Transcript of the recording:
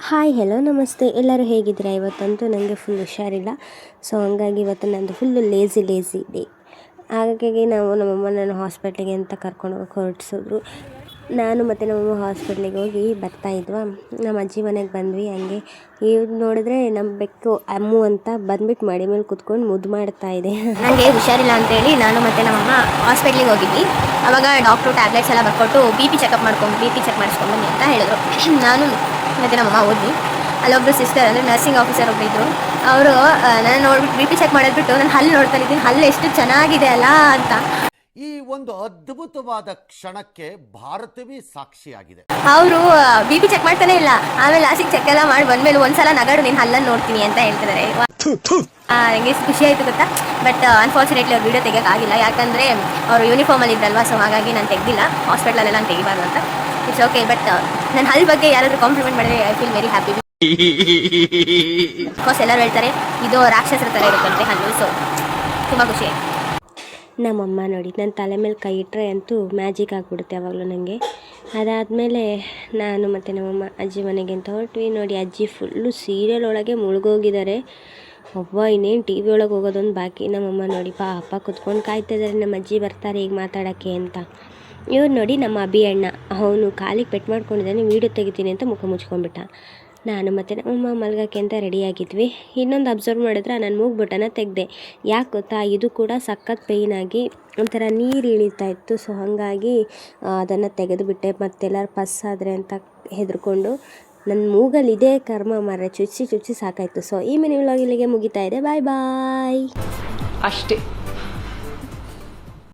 Hi hello ನಮಸ್ತೆ ಎಲ್ಲರೂ ಹೇಗಿದ್ದೀರಾ. ಇವತ್ತಂತೂ ನನಗೆ ಫುಲ್ ಹುಷಾರಿಲ್ಲ. ಸೊ ಹಂಗಾಗಿ ಇವತ್ತು ನಂದು ಫುಲ್ಲು ಲೇಸಿ ಡೇ. ಹಾಗಾಗಿ ನಮ್ಮಮ್ಮನ ಹಾಸ್ಪಿಟ್ಲಿಗೆ ಅಂತ ಕರ್ಕೊಂಡು ಹೋಗಕ್ಕೆ ಹೊರಟಿಸಿದ್ರು. ನಾನು ಮತ್ತು ನಮ್ಮಮ್ಮ ಹಾಸ್ಪಿಟ್ಲಿಗೆ ಹೋಗಿ ಬರ್ತಾಯಿದ್ವಾ, ನಮ್ಮ ಅಜ್ಜಿ ಮನೆಗೆ ಬಂದ್ವಿ. ಹಂಗೆ ಇವ್ರು ನೋಡಿದ್ರೆ ನಮ್ಮ ಬೆಕ್ಕು ಅಮ್ಮು ಅಂತ ಬಂದ್ಬಿಟ್ಟು ಮಡಿ ಮೇಲೆ ಕುತ್ಕೊಂಡು ಮುದ್ದು ಮಾಡ್ತಾ ಇದೆ. ನನಗೆ ಹುಷಾರಿಲ್ಲ ಅಂತೇಳಿ ನಾನು ಮತ್ತು ನಮ್ಮಮ್ಮ ಹಾಸ್ಪಿಟ್ಲಿಗೆ ಹೋಗಿದ್ವಿ. ಆವಾಗ ಡಾಕ್ಟ್ರು ಟ್ಯಾಬ್ಲೆಟ್ಸ್ ಎಲ್ಲ ಬರ್ಕೊಟ್ಟು ಬಿ ಪಿ ಚೆಕ್ ಮಾಡಿಸ್ಕೊಂಬನ್ನಿ ಅಂತ ಹೇಳಿದ್ರು. ನಾನು ಮತ್ತು ನಮ್ಮಮ್ಮ ಹೋದ್ವಿ. ಅಲ್ಲೊಬ್ಬರು ಸಿಸ್ಟರ್ ಅಂದರೆ ನರ್ಸಿಂಗ್ ಆಫೀಸರ್ ಒಬ್ಬರಿದ್ದರು. ಅವರು ನಾನು ನೋಡ್ಬಿಟ್ಟು ಬಿ ಪಿ ಚೆಕ್ ಮಾಡೋದ್ಬಿಟ್ಟು ನಾನು ಹಲ್ಲು ನೋಡ್ತಾ ಇದ್ದೀನಿ, ಹಲ್ಲು ಎಷ್ಟು ಚೆನ್ನಾಗಿದೆ ಅಲ್ಲ ಅಂತ. ಈ ಒಂದು ಅದ್ಭುತವಾದ ಕ್ಷಣಕ್ಕೆ ಭಾರತವೇ ಸಾಕ್ಷಿಯಾಗಿದೆ. ಅವರು ಬಿ ಪಿ ಚೆಕ್ ಮಾಡ್ತಾನೆ ಇಲ್ಲ. ಆಮೇಲೆ ಲಾಸ್ಟಿಗೆ ಚೆಕ್ ಎಲ್ಲ ಮಾಡಿ ಬಂದಮೇಲೆ ಒಂದ್ಸಲ ನಗಾಡು ನೀನು ಹಲ್ಲನ್ನು ನೋಡ್ತೀನಿ ಅಂತ ಹೇಳ್ತಿದ್ದಾರೆ. ನನಗೆ ಖುಷಿ ಆಯಿತು ಗೊತ್ತಾ. ಬಟ್ ಅನ್ಫಾರ್ಚುನೇಟ್ಲಿ ಅವ್ರು ವೀಡಿಯೋ ತೆಗಿಯೋಕ್ಕಾಗಿಲ್ಲ, ಯಾಕಂದರೆ ಅವರು ಯೂನಿಫಾರ್ಮಲ್ಲಿ ಇದ್ದಲ್ವಾ. ಸೊ ಹಾಗಾಗಿ ನಾನು ತೆಗೆದಿಲ್ಲ. ಹಾಸ್ಪಿಟ್ಲಲ್ಲೆಲ್ಲ ನಾನು ತೆಗಿಬಾರ್ದು ಅಂತ. It's okay. ಬಟ್ ನನ್ನ ಹಲ್ ಬಗ್ಗೆ ಯಾರಾದರೂ ಕಾಂಪ್ಲಿಮೆಂಟ್ ಮಾಡಿದ್ರೆ I feel very happy. Because ಎಲ್ಲರೂ ಹೇಳ್ತಾರೆ ಇದು ರಾಕ್ಷಸರ ಥರ ಇರುತ್ತಂತೆ ಹಲ್ಲು. ಸೊ ತುಂಬ ಖುಷಿ ಆಯಿತು. ನಮ್ಮಮ್ಮ ನೋಡಿ ನನ್ನ ತಲೆ ಮೇಲೆ ಕೈ ಇಟ್ಟರೆ ಅಂತೂ ಮ್ಯಾಜಿಕ್ ಆಗಿಬಿಡುತ್ತೆ ಯಾವಾಗಲೂ ನನಗೆ. ಅದಾದಮೇಲೆ ನಾನು ಮತ್ತು ನಮ್ಮಮ್ಮ ಅಜ್ಜಿ ಮನೆಗೆ ಅಂತ ಹೊರಟ್ವಿ. ನೋಡಿ ಅಜ್ಜಿ ಫುಲ್ಲು ಸೀರಿಯಲ್ ಒಳಗೆ ಮುಳುಗೋಗಿದ್ದಾರೆ. ಒಬ್ಬ ಇನ್ನೇನು ಟಿ ವಿ ಒಳಗೆ ಹೋಗೋದೊಂದು ಬಾಕಿ. ನಮ್ಮಮ್ಮ ನೋಡಿ ಪಾಪ ಕುತ್ಕೊಂಡು ಕಾಯ್ತಿದ್ದಾರೆ ನಮ್ಮ ಅಜ್ಜಿ ಬರ್ತಾರೆ ಈಗ ಮಾತಾಡೋಕ್ಕೆ ಅಂತ. ಇವ್ರು ನೋಡಿ ನಮ್ಮ ಅಭಿ ಅಣ್ಣ, ಅವನು ಕಾಲಿಗೆ ಪೆಟ್ಟು ಮಾಡ್ಕೊಂಡಿದ್ದಾನೆ, ವೀಡಿಯೋ ತೆಗಿತೀನಿ ಅಂತ ಮುಖ ಮುಚ್ಕೊಂಡ್ಬಿಟ್ಟ. ನಾನು ಮತ್ತು ನಮ್ಮಮ್ಮ ಮಲ್ಗೋಕ್ಕೆ ಅಂತ ರೆಡಿಯಾಗಿದ್ವಿ. ಇನ್ನೊಂದು ಅಬ್ಸರ್ವ್ ಮಾಡಿದ್ರೆ ನಾನು ಮೂಗು ಬಟನ್ನ ತೆಗೆದೆ. ಯಾಕೆ ಗೊತ್ತಾ, ಇದು ಕೂಡ ಸಖತ್ ಪೇಯ್ನಾಗಿ ಒಂಥರ ನೀರು ಇಳಿತಾ ಇತ್ತು. ಸೊ ಹಾಗಾಗಿ ಅದನ್ನು ತೆಗೆದುಬಿಟ್ಟೆ. ಮತ್ತೆಲ್ಲರೂ ಪಸ್ ಆದರೆ ಅಂತ ಹೆದರ್ಕೊಂಡು. ನನ್ನ ಮೂಗಲ್ಲಿ ಇದೇ ಕರ್ಮ ಮಾರ್ರೆ, ಚುಚ್ಚಿ ಸಾಕಾಯಿತು. ಸೊ ಈ ಮಿನಿ ವ್ಲಾಗ್ ಇಲ್ಲಿಗೆ ಮುಗಿತಾ ಇದೆ. ಬಾಯ್ ಬಾಯ್ ಅಷ್ಟೇ.